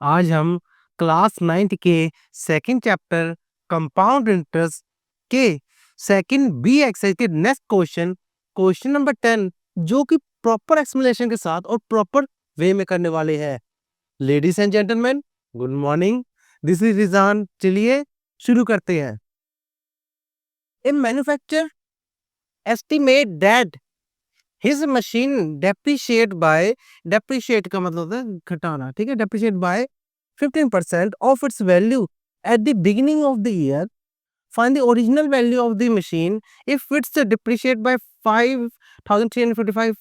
आज हम class 9th के सेकंड चैप्टर कंपाउंड इंटरेस्ट के सेकंड बी एक्सरसाइज के नेक्स्ट क्वेश्चन नंबर 10 जो कि प्रॉपर एक्सप्लेनेशन के साथ और प्रॉपर वे में करने वाले हैं। Ladies and gentleman, good morning, this is Rizan. चलिए शुरू करते हैं। A manufacturer estimate that his machine depreciate का मतलब होता है घटाना, ठीक है, depreciate by 15% of its value at the beginning of the year. Find the original value of the machine if it's depreciate by 5,355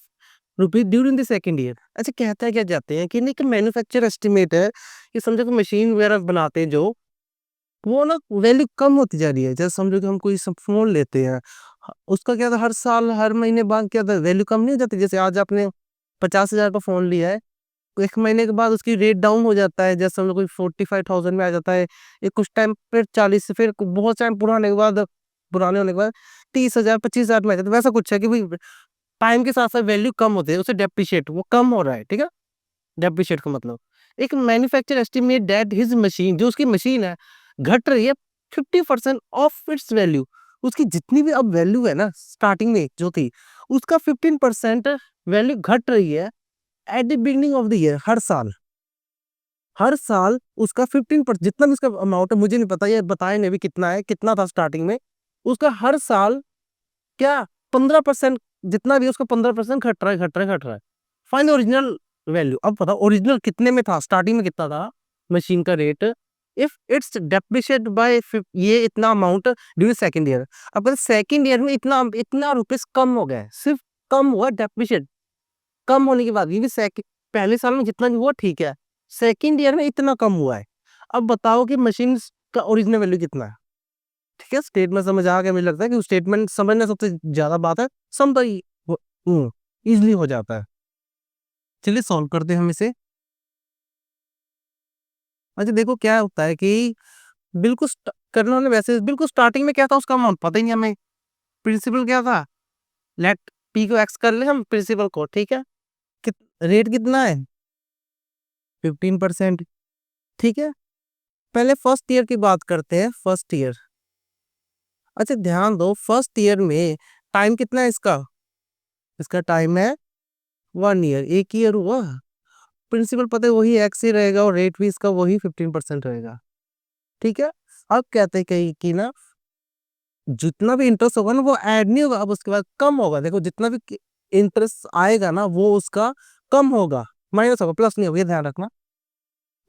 rupees during the second year. अच्छा, कहता है क्या जाते हैं कि नहीं, मैन्युफैक्चर एस्टिमेट है कि समझो कि मशीन वगैरह बनाते हैं जो वो ना वैल्यू कम होती जा रही है। जैसे समझो कि हम कोई सब फोन लेते हैं, उसका क्या था, हर साल हर महीने बाद क्या था, वैल्यू कम नहीं हो जाती। जैसे आज आपने 50,000 का फोन लिया है, तो एक महीने के बाद उसकी रेट डाउन हो जाता है। जैसे हम लोग कोई 45,000 में आ जाता है, एक कुछ टाइम फिर 40 से, फिर बहुत टाइम पुराने होने के बाद 30,000 25,000 में आ जाता है। वैसा कुछ है कि भाई टाइम के साथ साथ वैल्यू कम होती है, उसे डेप्रिशिएट, वो कम हो रहा है, ठीक है। डेप्रिशिएट का मतलब एक manufacture estimate that his machine, जो उसकी मशीन है, घट रही है 50% ऑफ इट्स वैल्यू। उसकी जितनी भी अब वैल्यू है ना, स्टार्टिंग में जो थी, उसका 15% वैल्यू घट रही है at the beginning of the year. हर साल उसका 15%, जितना भी उसका अमाउंट है, मुझे नहीं पता, ये बताए नहीं भी कितना है, कितना था स्टार्टिंग में, उसका हर साल क्या 15%, जितना भी उसका 15% घट रहा है। Find original value. अब पता ओरिजिनल कितने में था, स्टार्टिंग में कितना था मशीन का rate, if it's depreciate by ये इतना अमाउंट ड्यूरिंग सेकंड ईयर। अब सेकंड ईयर में इतना इतना रुपीस कम हो गया है, सिर्फ कम हुआ, डेप्रिशिएट कम होने की बात, क्योंकि पहले साल में जितना भी हुआ ठीक है, सेकंड ईयर में इतना कम हुआ है। अब बताओ कि मशीन का ओरिजिनल वैल्यू कितना है। ठीक है, स्टेटमेंट समझ आ गया। मुझे लगता है कि स्टेटमेंट समझना सबसे ज्यादा बात है, समझ इजिली हो जाता है। चलिए सॉल्व करते हैं हम इसे। अच्छा देखो क्या होता है कि बिल्कुल करने वाले वैसे बिल्कुल स्टार्टिंग में क्या था, उसका अमाउंट पता ही नहीं हमें। प्रिंसिपल क्या था, लेट पी को एक्स कर ले हम प्रिंसिपल को, ठीक है। रेट कितना है, 15%, ठीक है। पहले फर्स्ट ईयर की बात करते हैं, फर्स्ट ईयर। अच्छा ध्यान दो, फर्स्ट ईयर में टाइम कितना है इसका, इसका टाइम है 1 ईयर, एक ईयर हुआ। प्रिंसिपल पता है वही एक्स ही रहेगा और रेट भी इसका वही 15% रहेगा, ठीक है। अब कहते हैं कि ना जितना भी इंटरेस्ट होगा ना वो ऐड नहीं होगा, अब उसके बाद कम होगा। देखो जितना भी इंटरेस्ट आएगा ना वो उसका कम होगा, माइनस होगा, प्लस नहीं होगा, ये ध्यान रखना।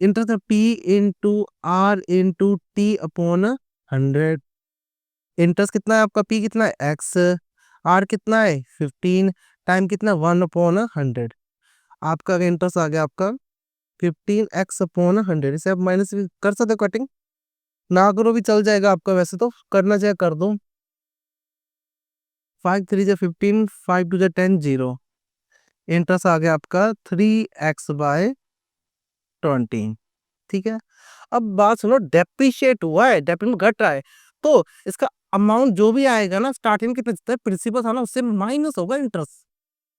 Interest P into R into T upon 100। Interest कितना है आपका, पी कितना है एक्स, आर कितना है 15, टाइम कितना 1/100। आपका इंटरेस्ट आ गया आपका 15x/100। इसे आप माइनस भी कर सकते हो, कटिंग ना करो भी चल जाएगा आपका, वैसे तो करना चाहे कर दो। 5 3 15, 5 2 10, 0। इंटरेस्ट आ गया आपका 3x/20, ठीक है। अब बात सुनो, डेप्रिशिएट हुआ है, डेप्रिशिएट घट रहा है, तो इसका अमाउंट जो भी आएगा ना, स्टार्टिंग में कितना प्रिंसिपल था ना, उससे माइनस होगा इंटरेस्ट।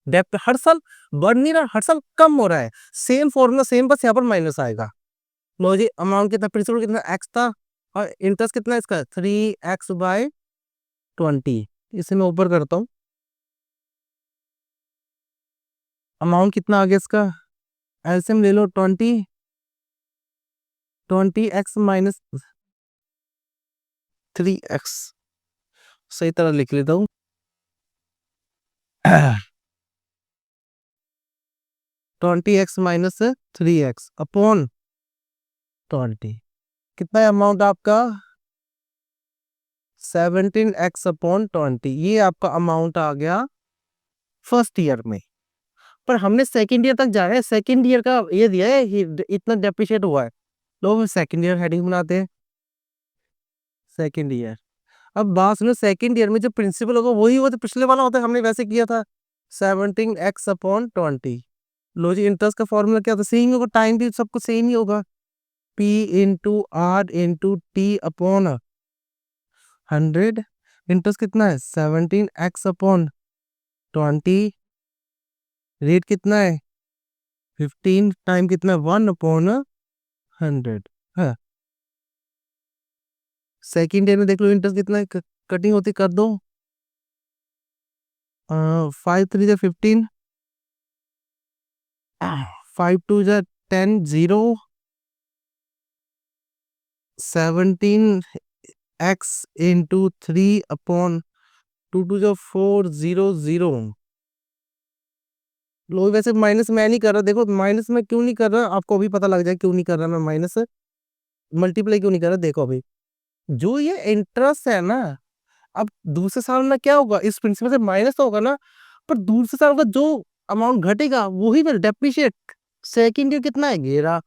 डेप हर साल बढ़ नहीं रहा, हर साल कम हो रहा है। सेम फॉर्मूला सेम, बस यहाँ पर माइनस आएगा। लो जी, अमाउंट कितना, प्रिंसिपल कितना एक्स था और इंटरेस्ट कितना है इसका 3x/20। इसे मैं ऊपर करता हूँ, अमाउंट कितना आ गया इसका, एलसीएम ले लो 20x-3x, सही तरह लिख लेता हूँ। 20x-3x/20, कितना है अमाउंट आपका 17x/20। ये आपका अमाउंट आ गया फर्स्ट ईयर में। पर हमने सेकंड ईयर तक जा रहे हैं, सेकंड ईयर का ये दिया है इतना डेप्रिशिएट हुआ है, तो सेकंड ईयर हेडिंग बनाते हैं, सेकंड ईयर। अब बात सुनो, सेकंड ईयर में जो प्रिंसिपल होगा वही वो तो पिछले वाला होता है, हमने वैसे किया था 17x/20। लो जी, इंटरेस्ट का फॉर्मूला क्या होता है, सेम होगा, टाइम भी सबको सेम ही होगा, P into R into T upon 100। Interest कितना है 17x/20, रेट कितना है 15, टाइम कितना है 1/100। 400। हाँ, सेकंड ईयर में देख लो इंटरेस्ट कितना है, कटिंग होती कर दो। 5 3 जा 15, 5 2 जा 10, 0, 17x into 3 upon 2 2 जा 4, 0 0। लो वैसे माइनस मैं नहीं कर रहा, देखो माइनस में क्यों नहीं कर रहा, आपको अभी पता लग जाए क्यों नहीं कर रहा मैं माइनस, मल्टीप्लाई क्यों नहीं कर रहा। देखो अभी जो ये इंटरेस्ट है ना, अब दूसरे साल में क्या होगा, इस प्रिंसिपल से माइनस तो होगा ना, पर दूसरे साल का जो अमाउंट घटेगा वही फिर डेप्रिशिएट। सेकंड ईयर कितना है 11।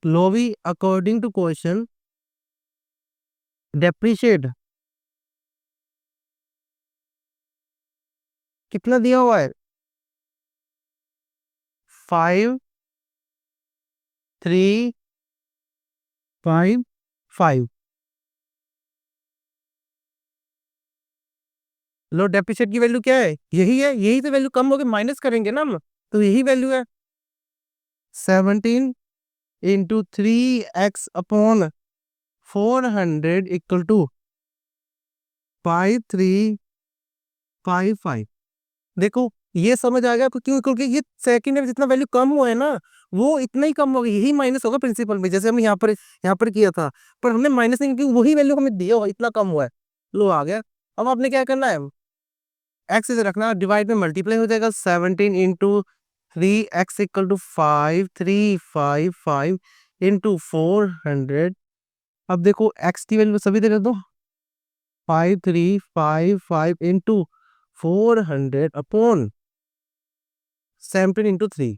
लो भी अकॉर्डिंग टू क्वेश्चन डेप्रिशिएट कितना दिया हुआ है, 5 3 5 5। लो डेप्रिशिएट की वैल्यू क्या है, यही है, यही तो वैल्यू कम होगी, माइनस करेंगे ना हम, तो यही वैल्यू है 17 into 3x upon 400 = 5355। देखो ये समझ आ गया आपको क्यों, क्योंकि ये सेकंड में जितना वैल्यू कम हुआ है ना, वो इतना ही कम होगा, यही माइनस होगा प्रिंसिपल में, जैसे हम यहाँ पर किया था, पर हमने माइनस नहीं, क्योंकि वही वैल्यू हमें दिया हुआ इतना कम हुआ है। लो आ गया। अब आपने क्या करना है, एक्स से रखना, डिवाइड में मल्टीप्लाई हो जाएगा, 17 into 3x = 5355 into 400। अब देखो एक्स की वैल्यू सभी दे दो, 5355 into 400 अपॉन 17 into 3।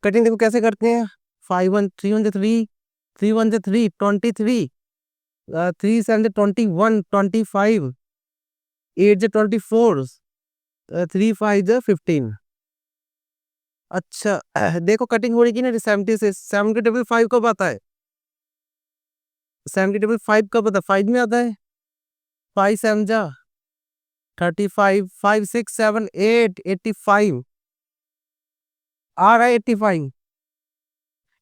कटिंग देखो कैसे करते हैं, 5 1 3 1 3, 3 1 3 23, 3 7 21 25, 8 24, 3 5 15। अच्छा देखो कटिंग हो रही की ना 70 से, 7 के टेबल 5 कब आता है, 7 के टेबल 5 कब आता है, 5 में आता है, 5 7 जा 35, 5 6 7 8 85 आ रहा है 85,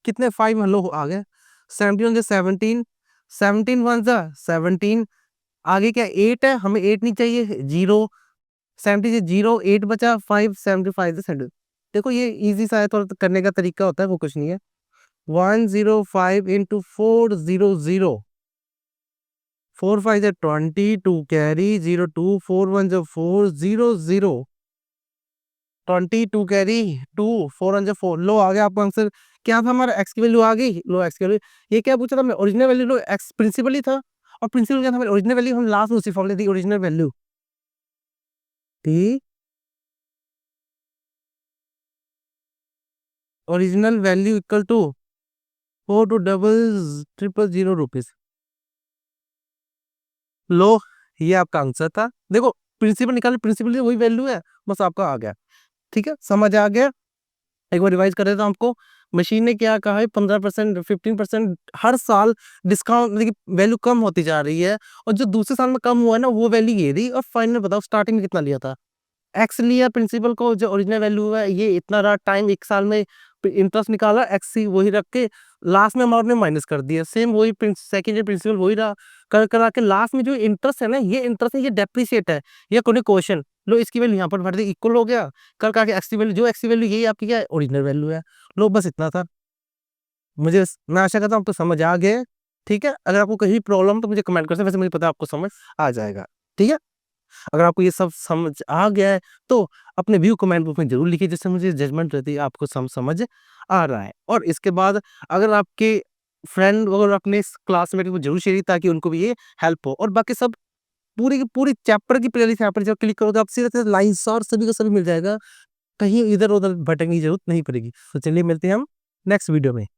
कितने 5 लो आ गया, 71 जा 17, 17 1 जा 17, आगे क्या 8 है, हमें 8 नहीं चाहिए, 0, 70 से 0 8 बचा, 5 75 से 70। देखो ये इजी सा है, थोड़ा करने का तरीका होता है, वो कुछ नहीं है। 105 into 400, 4 5 जा 20, 2 कैरी, 0 2, 4 1 जा 4, 0 0, 22 कैरी, 2 4 1 जा 4। लो आ गया आपका आंसर। क्या था हमारा, एक्स की वैल्यू आ गई, लो एक्स की वैल्यू। ये क्या पूछा था मैं, ओरिजिनल वैल्यू, लो एक्स प्रिंसिपल ही था, और प्रिंसिपल क्या था, ओरिजिनल वैल्यू हम लास्ट में उसी फॉर्मूले दी, ओरिजिनल वैल्यू थी, original value equal to 4 2 0 0 0 rupees. लो ये आपका आंसर था। देखो प्रिंसिपल निकाले, प्रिंसिपल वही वैल्यू है, बस आपका आ गया। ठीक है, समझ आ गया। एक बार रिवाइज कर देता हूं आपको। मशीन ने क्या कहा है, 15% 15% हर साल डिस्काउंट, मतलब वैल्यू कम होती जा रही है, और जो दूसरे साल में कम हुआ है ना, वो वैल्यू ये रही, और फाइनल बताओ स्टार्टिंग में कितना लिया था, एक्स लिया प्रिंसिपल को, जो ओरिजिनल वैल्यू है ये इतना रहा, टाइम एक साल में इंटरेस्ट निकाला, एक्स सी वही रख के लास्ट में अमाउंट में माइनस कर दिया, सेम वही सेकंड ईयर प्रिंसिपल वही रहा, कर करा के लास्ट में जो इंटरेस्ट है ना, ये इंटरेस्ट है, ये डेप्रिशिएट है, ये कोई क्वेश्चन। लो इसकी वैल्यू यहाँ पर भर दी, इक्वल हो गया, कर करा के एक्स की वैल्यू, जो एक्स की वैल्यू यही आपकी क्या है, ओरिजिनल वैल्यू है। लो बस इतना था। मैं आशा करता हूँ आपको समझ आ गया। ठीक है, अगर आपको कहीं प्रॉब्लम तो मुझे कमेंट कर सकते हैं, वैसे मुझे पता है आपको समझ आ जाएगा। ठीक है, अगर आपको ये सब समझ आ गया है तो अपने व्यू कमेंट बॉक्स में जरूर लिखिए, जिससे मुझे जजमेंट रहती है आपको समझ आ रहा है। और इसके बाद अगर आपके फ्रेंड और अपने क्लासमेट को जरूर शेयर कीजिए, ताकि उनको भी ये हेल्प हो। और बाकी सब पूरी की पूरी चैप्टर की प्लेलिस्ट यहाँ पर जब क्लिक करोगे, आप सीधे सीधे लाइन्स और सभी का सभी मिल जाएगा, कहीं इधर उधर भटकने की जरूरत नहीं पड़ेगी। तो चलिए मिलते हैं हम नेक्स्ट वीडियो में।